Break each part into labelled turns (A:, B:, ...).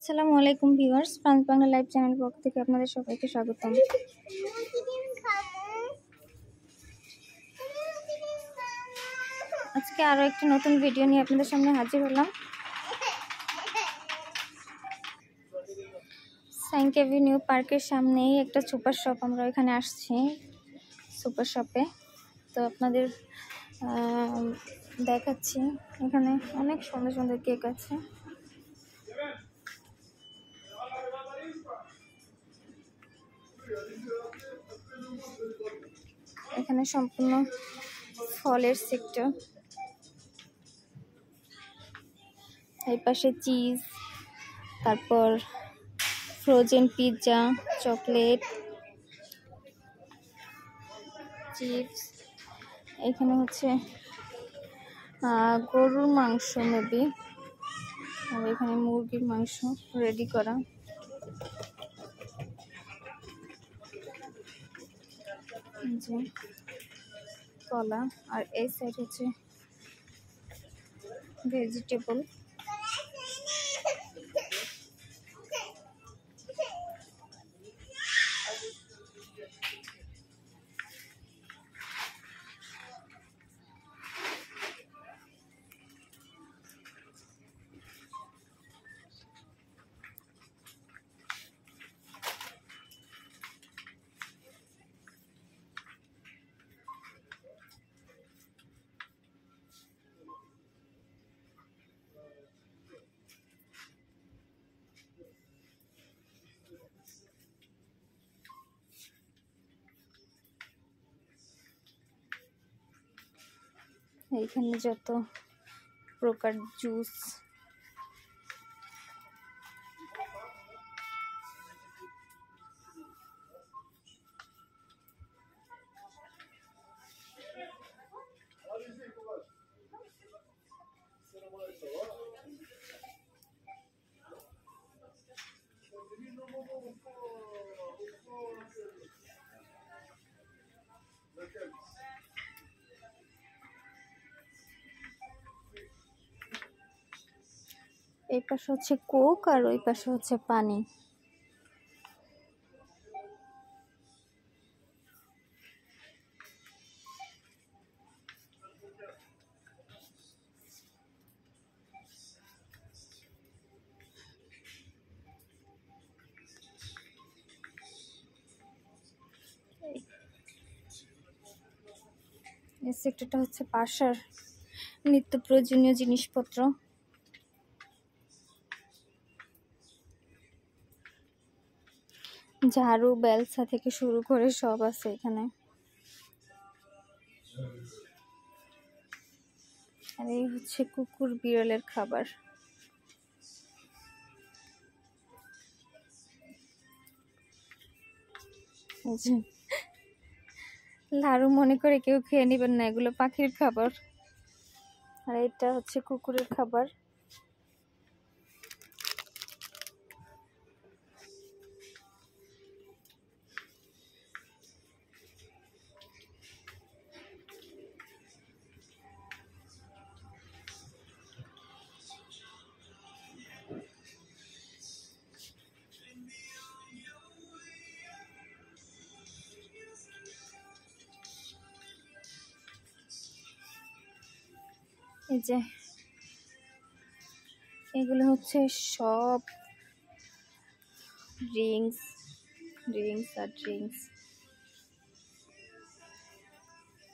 A: আসসালামু আলাইকুম viewers, France Bangla live channel পক্ষ থেকে আপনাদের সবাইকে স্বাগতম। আজকে আরো একটি নতুন ভিডিও নিয়ে আপনাদের সামনে হাজির হলাম। সাইন্স এভিনিউ পার্কের সামনেই একটা সুপার শপ, আমরা এখানে আসছি সুপার শপে। তো আপনাদের দেখাচ্ছি, এখানে অনেক সুন্দর সুন্দর কেক আছে। এখানে সম্পূর্ণ ফলের সেক্টর, এই পাশে চিজ, তারপর ফ্রোজেন পিৎজা, চকলেট, চিপস। এখানে হচ্ছে গরুর মাংস মেবি, আর এখানে মুরগির মাংস রেডি করা। যে কলা, আর এই সাইড হচ্ছে ভেজিটেবল। এইখানে যত প্রকার জুস, এই পাশে হচ্ছে কোক আর ওই পাশে হচ্ছে পানি। এই সেক্টরটা হচ্ছে বাসার নিত্য প্রয়োজনীয় জিনিসপত্র। ঝাড়ু, বেলসা থেকে শুরু করে সব আছে এখানে। আর এই হচ্ছে কুকুর বিড়ালের খাবার। লাড়ু মনে করে কেউ খেয়ে নেবেন না, এগুলো পাখির খাবার। আর এটা হচ্ছে কুকুরের খাবার। এই যে এগুলো হচ্ছে সব ড্রিঙ্কস, আর ড্রিঙ্কস,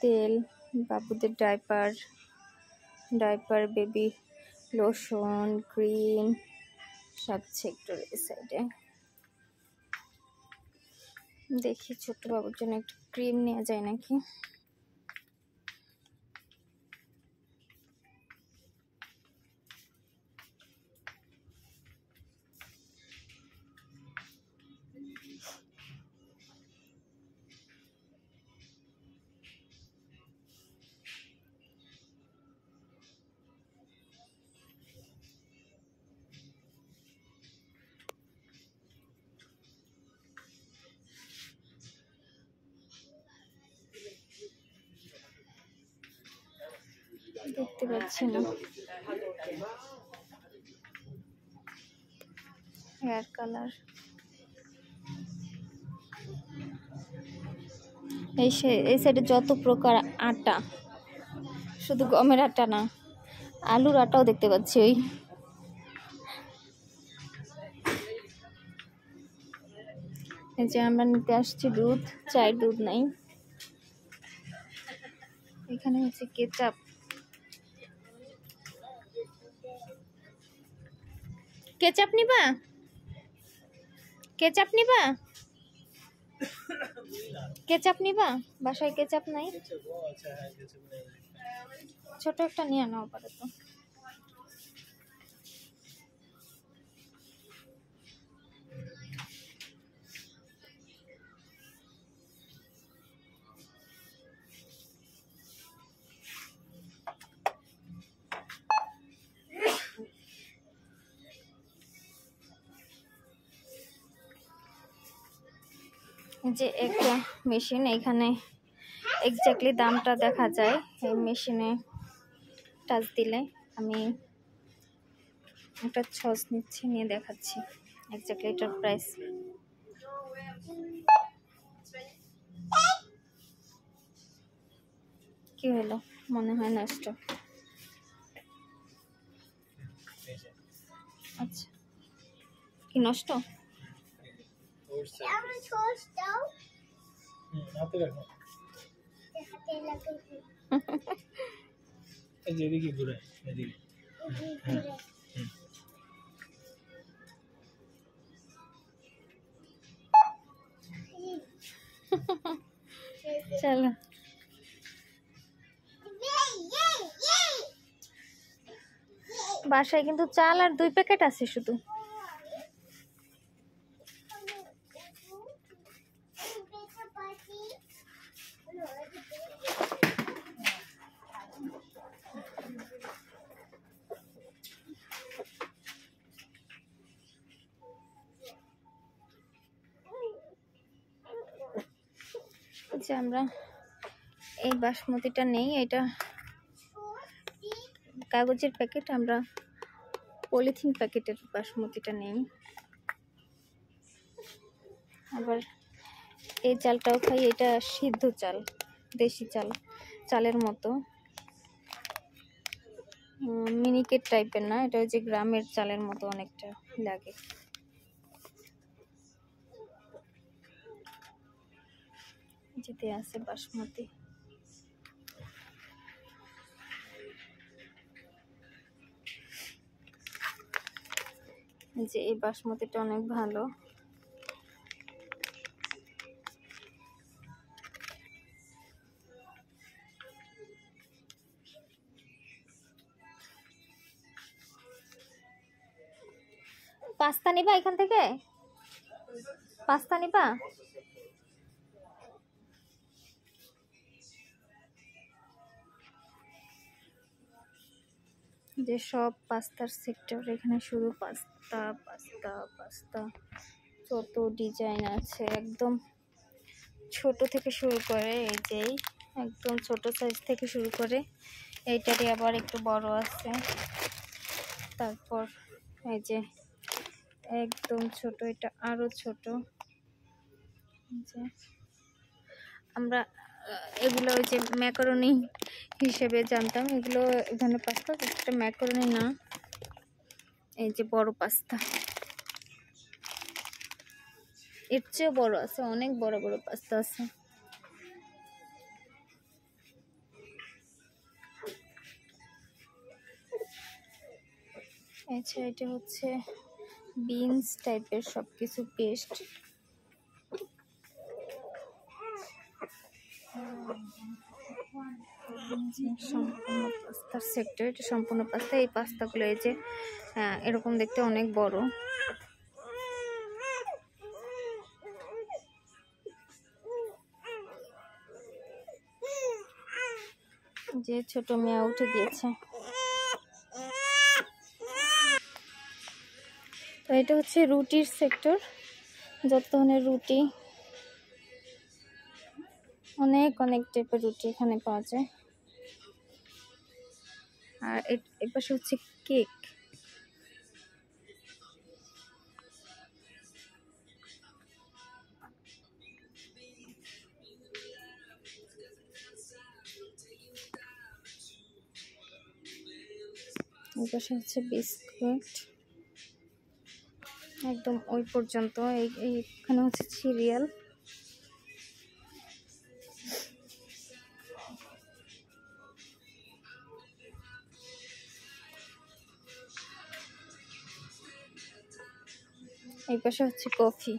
A: তেল, বাবুদের ডাইপার, বেবি লোশন, ক্রিম, সব সেক্টর এই সাইডে। দেখি ছোট্ট বাবুর জন্য একটু ক্রিম নেওয়া যায় নাকি। দেখতে পাচ্ছি না। Hair colour. এই সাইডে যত প্রকার আটা, শুধু গমের আটা না, আলুর আটাও দেখতে পাচ্ছি। ওই এই যে আমরা নিতে আসছি দুধ, চায়ের দুধ নাই। এখানে হচ্ছে কেচাপ। কেচাপ নিবা? কেচাপ নিবা? কেচাপ নিবা? বাসায় কেচাপ নাই? ছোট একটা নিয়ে নাও আপাতত। যে একটা মেশিন, এখানে এক্স্যাক্টলি দামটা দেখা যায়। এই মেশিনে টাচ দিলে আমি একটা ছস নিচ্ছি, নিয়ে দেখাচ্ছি এক্স্যাক্টলি এটার প্রাইস। কি হলো? মনে হয় নষ্ট। আচ্ছা, কি নষ্ট? চলো, বাসায় কিন্তু চাল আর 2 প্যাকেট আছে শুধু। যে আমরা এই বাসমতিটা নেই, এটা কাগজের প্যাকেট, আমরা পলিথিন প্যাকেটের বাসমতিটা নেই। আবার এই চালটাও খাই, এটা সিদ্ধ চাল, দেশি চাল, চালের মতো মিনিকেট টাইপের না, এটা হচ্ছে গ্রামের চালের মতো অনেকটা লাগে। যেতে আছে বাসমতি। যে এই বাসমতিটা অনেক ভালো। পাস্তা নিবা এখান থেকে? পাস্তা নিবা? যে সব পাস্তার সেক্টর, এখানে শুধু পাস্তা পাস্তা পাস্তা, যত ডিজাইন আছে, একদম ছোট থেকে শুরু করে, এই যে একদম ছোট সাইজ থেকে শুরু করে এইটারই আবার একটু বড় আছে। তারপর এই যে একদম ছোট, এটা আরো ছোট। যে আমরা এগুলো ওই যে ম্যাকারনি হিসেবে জানতাম, এগুলো এই ধরনের পাস্তা, এটা ম্যাকারনি না। এই যে বড় পাস্তা, এর চেয়েও বড় আছে, অনেক বড় বড় পাস্তা আছে। আচ্ছা, এটা হচ্ছে বিনস টাইপের সবকিছু পেস্ট। সম্পূর্ণ পাস্তার সেক্টর, এটা সম্পূর্ণ পাস্তা। এই পাস্তাগুলো এই যে এরকম দেখতে অনেক বড়। যে ছোট মেয়ে উঠে গিয়েছে। তো এটা হচ্ছে রুটির সেক্টর, যত ধরনের রুটি, অনেক অনেক টাইপের রুটি এখানে পাওয়া যায়। আর এর পাশে হচ্ছে কেক। এই পাশে হচ্ছে বিস্কুট, একদম ওই পর্যন্ত। এইখানে হচ্ছে সিরিয়াল। এই পাশে হচ্ছে কফি।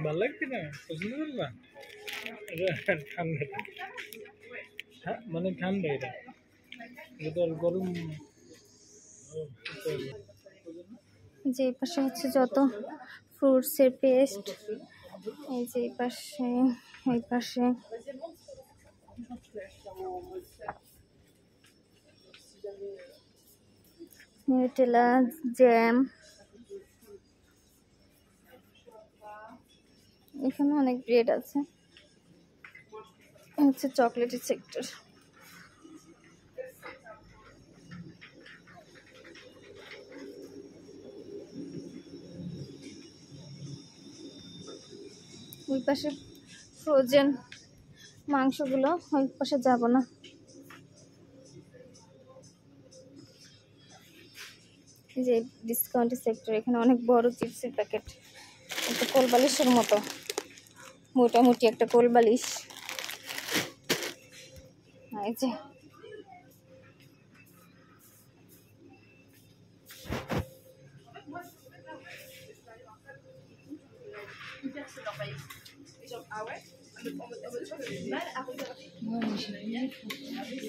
B: ভালো লাগছে না? পছন্দ করবা? ঠান্ডা, মানে ঠান্ডা এটা, এটা তো আর গরম।
A: যে পাশে হচ্ছে যত ফ্রুটসের পেস্ট, এই যে পাশে, এই পাশে নিউটেলা, জ্যাম, এখানে অনেক ব্রেড আছে। হচ্ছে চকলেটের সেক্টর। ওই পাশে ফ্রোজেন মাংসগুলো, ওই পাশে যাব না। যে ডিসকাউন্টের সেক্টর, এখানে অনেক বড় চিপসের প্যাকেট, একটা কোলবালিশের মতো, মোটামুটি একটা কোলবালিশ। এই যে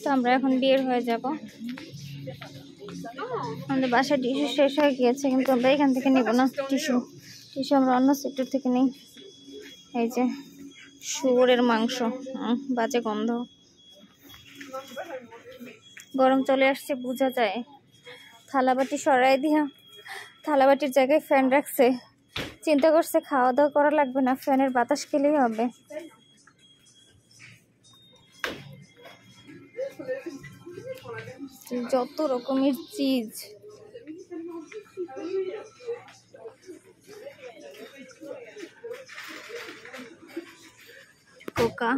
A: তো আমরা এখন বের হয়ে যাব। আমাদের বাসায় টিস্যু শেষ হয়ে গিয়েছে, কিন্তু আমরা এখান থেকে নেব না টিস্যু। টিস্যু আমরা অন্য সেক্টর থেকে নিই। এই যে শুয়োরের মাংস, বাজে গন্ধ। গরম চলে আসছে, বোঝা যায়। থালাবাটি সরাই দিয়া থালাবাটির জায়গায় ফ্যান রাখছে। চিন্তা করছে খাওয়া দাওয়া করা লাগবে না, ফ্যানের বাতাস খেলেই হবে। যত রকমের cheese, Coca,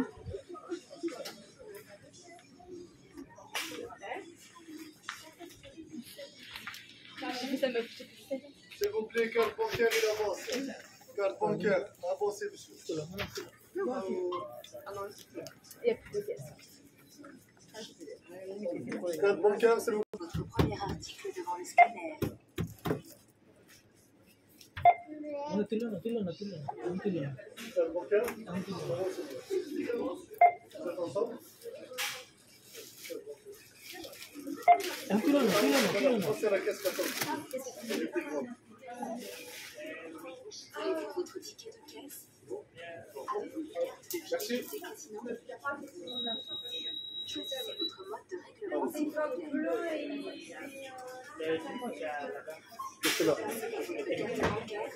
C: S'il vous plaît, carte bancaire et l'avance. Carte bancaire, avancez, monsieur. Carte bancaire, c'est vous.
D: Votre premier article devant le scanner.
C: Carte bancaire, vous êtes ensemble? C'est la caisse 14.
D: Avez-vous votre ticket de caisse? Avez-vous une carte de
C: Merci.
D: fidélité casino? Choisissez votre mode de règlement s'il vous plaît.
C: Qu'est-ce que c'est là?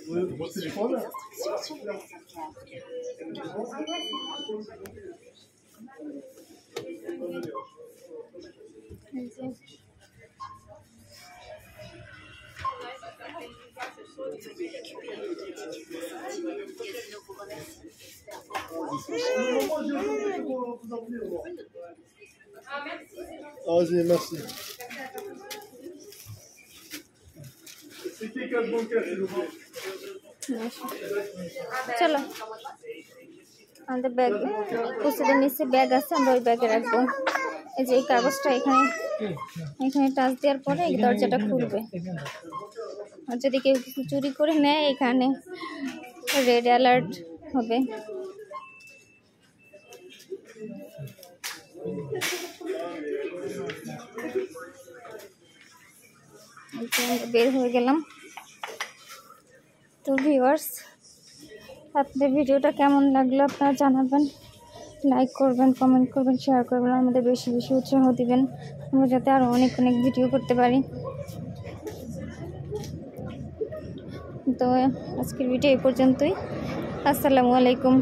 C: Vous, c'est du quoi, là?
D: Instructions sur le carte.
A: এই যে
D: Veuillez récupérer votre ticket de sortie. Casino vous remercie.
C: Vas-y, merci. C'est qui carte bancaire, s'il vous plaît?
A: চলো আমাদের bag কুচিদের নিচে bag আছে, আমরা ওই ব্যাগে রাখবো। এই যে এই কাগজটা এখানে এখানে টাচ দেওয়ার পরে এই দরজাটা খুলবে। আর যদি কেউ কিছু চুরি করে নেয় এখানে রেড অ্যালার্ট হবে। বের হয়ে গেলাম। তো ভিউয়ার্স, আপনাদের ভিডিওটা কেমন লাগলো আপনারা জানাবেন, লাইক করবেন, কমেন্ট করবেন, শেয়ার করবেন, আমাদের বেশি বেশি উৎসাহ দিবেন আমরা যাতে আরও অনেক অনেক ভিডিও করতে পারি। তো আজকের ভিডিও এই পর্যন্তই। আসসালামু আলাইকুম।